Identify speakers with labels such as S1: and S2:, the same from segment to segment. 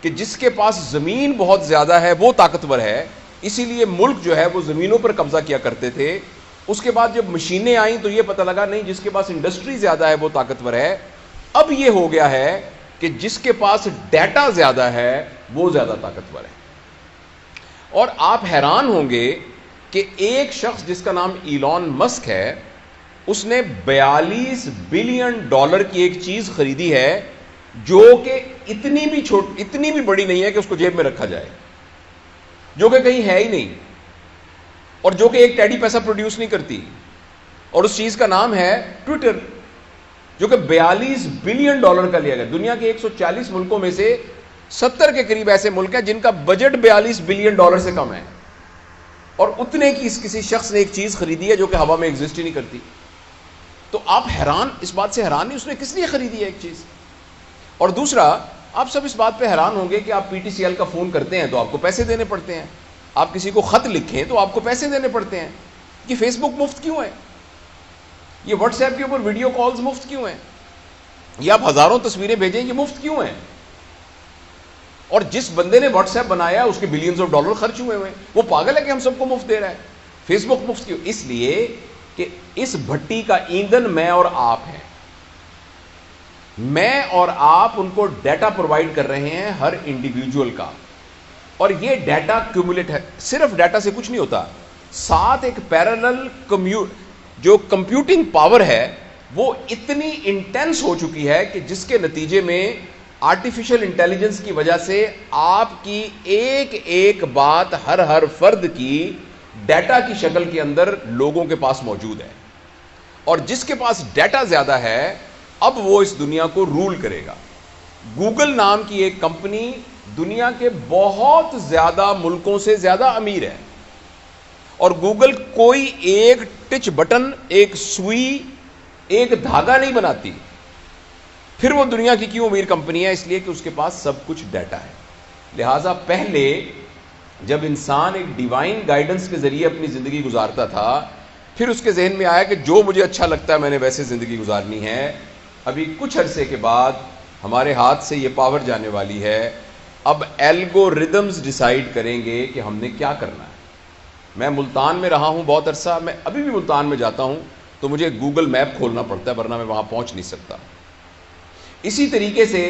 S1: کہ جس کے پاس زمین بہت زیادہ ہے وہ طاقتور ہے، اسی لیے ملک جو ہے وہ زمینوں پر قبضہ کیا کرتے تھے. اس کے بعد جب مشینیں آئیں تو یہ پتہ لگا نہیں، جس کے پاس انڈسٹری زیادہ ہے وہ طاقتور ہے. اب یہ ہو گیا ہے کہ جس کے پاس ڈیٹا زیادہ ہے وہ زیادہ طاقتور ہے. اور آپ حیران ہوں گے کہ ایک شخص جس کا نام ایلون مسک ہے، اس نے $42 بلین کی ایک چیز خریدی ہے جو کہ اتنی بھی بڑی نہیں ہے کہ اس کو جیب میں رکھا جائے، جو کہ کہیں ہے ہی نہیں، اور جو کہ ایک ٹیڈی پیسہ پروڈیوس نہیں کرتی. اور اس چیز کا نام ہے ٹویٹر، جو کہ $42 بلین کا لیا گیا. دنیا کے 140 ملکوں میں سے 70 کے قریب ایسے ملک ہیں جن کا بجٹ $42 بلین سے کم ہے، اور اتنے کی کسی شخص نے ایک چیز خریدی ہے جو کہ ہوا میں ایگزسٹ ہی نہیں کرتی. تو آپ حیران، اس بات سے حیران نہیں اس نے کس لیے خریدی ہے ایک چیز. اور دوسرا، آپ سب اس بات پہ حیران ہوں گے کہ آپ پی ٹی سی ایل کا فون کرتے ہیں تو آپ کو پیسے دینے پڑتے ہیں، آپ کسی کو خط لکھیں تو آپ کو پیسے دینے پڑتے ہیں. یہ فیس بک مفت کیوں ہے؟ یہ واٹس ایپ کے اوپر ویڈیو کالز مفت کیوں ہیں؟ یہ آپ ہزاروں تصویریں بھیجیں، یہ مفت کیوں ہیں؟ اور جس بندے نے واٹس ایپ بنایا اس کے بلینز آف ڈالر خرچ ہوئے ہوئے، وہ پاگل ہے کہ ہم سب کو مفت دے رہا ہے. فیس بک مفت کیوں؟ اس لیے کہ اس بھٹی کا ایندھن میں اور آپ ہیں. میں اور آپ ان کو ڈیٹا پرووائڈ کر رہے ہیں ہر انڈیویجول کا، اور یہ ڈیٹا کیومولیٹ ہے. صرف ڈیٹا سے کچھ نہیں ہوتا، ساتھ ایک پیرالل جو کمپیوٹنگ پاور ہے وہ اتنی انٹینس ہو چکی ہے کہ جس کے نتیجے میں آرٹیفیشل انٹیلیجنس کی وجہ سے آپ کی ایک ایک بات ہر فرد کی ڈیٹا کی شکل کے اندر لوگوں کے پاس موجود ہے. اور جس کے پاس ڈیٹا زیادہ ہے اب وہ اس دنیا کو رول کرے گا. گوگل نام کی ایک کمپنی دنیا کے بہت زیادہ ملکوں سے زیادہ امیر ہے، اور گوگل کوئی ایک ٹچ بٹن، ایک سوئی، ایک دھاگا نہیں بناتی. پھر وہ دنیا کی کیوں امیر کمپنی ہے؟ اس لیے کہ اس کے پاس سب کچھ ڈیٹا ہے. لہٰذا پہلے جب انسان ایک ڈیوائن گائیڈنس کے ذریعے اپنی زندگی گزارتا تھا، پھر اس کے ذہن میں آیا کہ جو مجھے اچھا لگتا ہے میں نے ویسے زندگی گزارنی ہے. ابھی کچھ عرصے کے بعد ہمارے ہاتھ سے یہ پاور جانے والی ہے. اب الگوریدمز ڈیسائیڈ کریں گے کہ ہم نے کیا کرنا ہے. میں ملتان میں رہا ہوں بہت عرصہ، میں ابھی بھی ملتان میں جاتا ہوں تو مجھے گوگل میپ کھولنا پڑتا ہے ورنہ میں وہاں پہنچ نہیں سکتا. اسی طریقے سے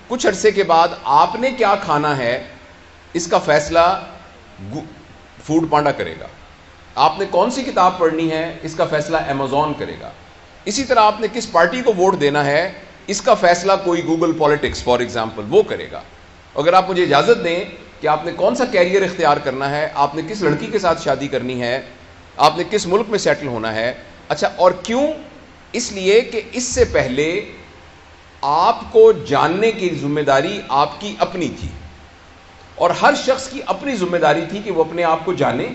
S1: کچھ عرصے کے بعد آپ نے کیا کھانا ہے اس کا فیصلہ فوڈ پانڈا کرے گا. آپ نے کون سی کتاب پڑھنی ہے اس کا فیصلہ امیزون کرے گا. اسی طرح آپ نے کس پارٹی کو ووٹ دینا ہے اس کا فیصلہ کوئی گوگل پالیٹکس فار ایگزامپل وہ کرے گا. اگر آپ مجھے اجازت دیں کہ آپ نے کون سا کیریئر اختیار کرنا ہے، آپ نے کس لڑکی کے ساتھ شادی کرنی ہے، آپ نے کس ملک میں سیٹل ہونا ہے. اچھا، اور کیوں؟ اس لیے کہ اس سے پہلے آپ کو جاننے کی ذمہ داری آپ کی اپنی تھی، اور ہر شخص کی اپنی ذمہ داری تھی کہ وہ اپنے آپ کو جانے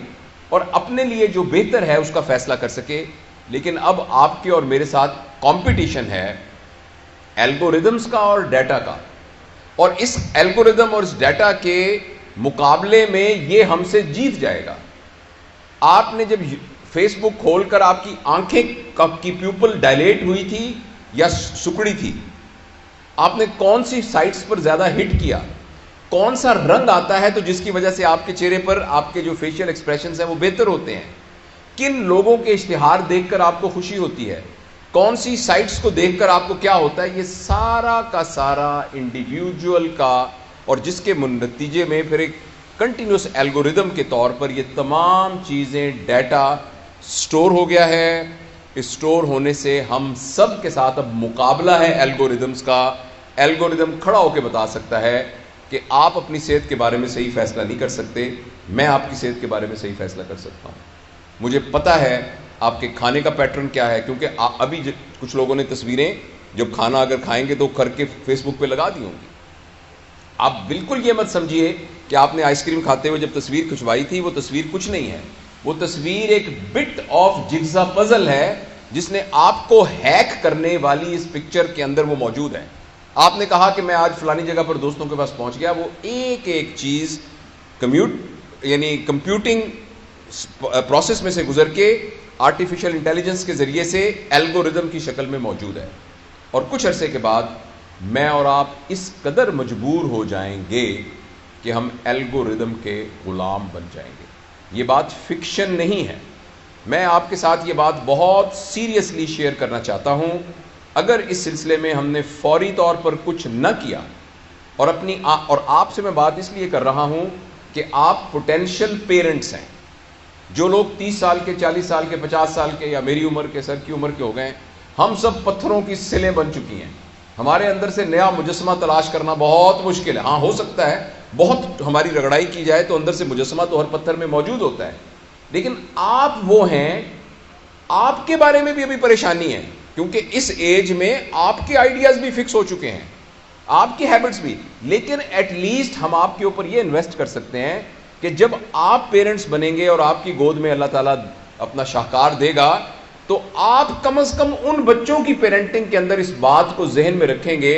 S1: اور اپنے لیے جو بہتر ہے اس کا فیصلہ کر سکے. لیکن اب آپ کے اور میرے ساتھ کمپٹیشن ہے الگوریدمز کا اور ڈیٹا کا، اور اس الگوریدم اور اس ڈیٹا کے مقابلے میں یہ ہم سے جیت جائے گا. آپ نے جب فیس بک کھول کر آپ کی آنکھیں کی پیوپل ڈائلیٹ ہوئی تھی یا سکڑی تھی، آپ نے کون سی سائٹس پر زیادہ ہٹ کیا، کون سا رنگ آتا ہے تو جس کی وجہ سے آپ کے چہرے پر آپ کے جو فیشیل ایکسپریشنز ہیں وہ بہتر ہوتے ہیں، کن لوگوں کے اشتہار دیکھ کر آپ کو خوشی ہوتی ہے، کون سی سائٹس کو دیکھ کر آپ کو کیا ہوتا ہے، یہ سارا کا سارا انڈیویجول کا، اور جس کے نتیجے میں پھر ایک کنٹینیوس الگوریدم کے طور پر یہ تمام چیزیں ڈیٹا سٹور ہو گیا ہے. اس سٹور ہونے سے ہم سب کے ساتھ اب مقابلہ ہے الگوریدمز کا. الگوریدم کھڑا ہو کے بتا سکتا ہے کہ آپ اپنی صحت کے بارے میں صحیح فیصلہ نہیں کر سکتے، میں آپ کی صحت کے بارے میں صحیح فیصلہ کر سکتا ہوں. مجھے پتہ ہے آپ کے کھانے کا پیٹرن کیا ہے، کیونکہ ابھی کچھ لوگوں نے تصویریں جب کھانا اگر کھائیں گے تو کر کے فیس بک پہ لگا دی ہوں گی. آپ بالکل یہ مت سمجھیے کہ آپ نے آئس کریم کھاتے ہوئے جب تصویر کھنچوائی تھی وہ تصویر کچھ نہیں ہے. وہ تصویر ایک بٹ آف جگزا پزل ہے جس نے آپ کو ہیک کرنے والی اس پکچر کے اندر وہ موجود ہے. آپ نے کہا کہ میں آج فلانی جگہ پر دوستوں کے پاس پہنچ گیا، وہ ایک ایک چیز کمپیوٹنگ پروسیس میں سے گزر کے آرٹیفیشل انٹیلیجنس کے ذریعے سے الگوریدم کی شکل میں موجود ہے. اور کچھ عرصے کے بعد میں اور آپ اس قدر مجبور ہو جائیں گے کہ ہم الگوریدم کے غلام بن جائیں گے. یہ بات فکشن نہیں ہے. میں آپ کے ساتھ یہ بات بہت سیریسلی شیئر کرنا چاہتا ہوں. اگر اس سلسلے میں ہم نے فوری طور پر کچھ نہ کیا اور آپ سے میں بات اس لیے کر رہا ہوں کہ آپ پوٹینشیل پیرنٹس ہیں. جو لوگ 30 سال کے، 40 سال کے، 50 سال کے یا میری عمر کے، سر کی عمر کے ہو گئے ہیں، ہم سب پتھروں کی سلیں بن چکی ہیں. ہمارے اندر سے نیا مجسمہ تلاش کرنا بہت مشکل ہے. ہاں ہو سکتا ہے بہت ہماری رگڑائی کی جائے تو اندر سے مجسمہ تو ہر پتھر میں موجود ہوتا ہے، لیکن آپ وہ ہیں، آپ کے بارے میں بھی ابھی پریشانی ہے، کیونکہ اس ایج میں آپ کے آئیڈیاز بھی فکس ہو چکے ہیں، آپ کی ہیبٹس بھی. لیکن ایٹ لیسٹ ہم آپ کے اوپر یہ انویسٹ کر سکتے ہیں کہ جب آپ پیرنٹس بنیں گے اور آپ کی گود میں اللہ تعالیٰ اپنا شاہکار دے گا تو آپ کم از کم ان بچوں کی پیرنٹنگ کے اندر اس بات کو ذہن میں رکھیں گے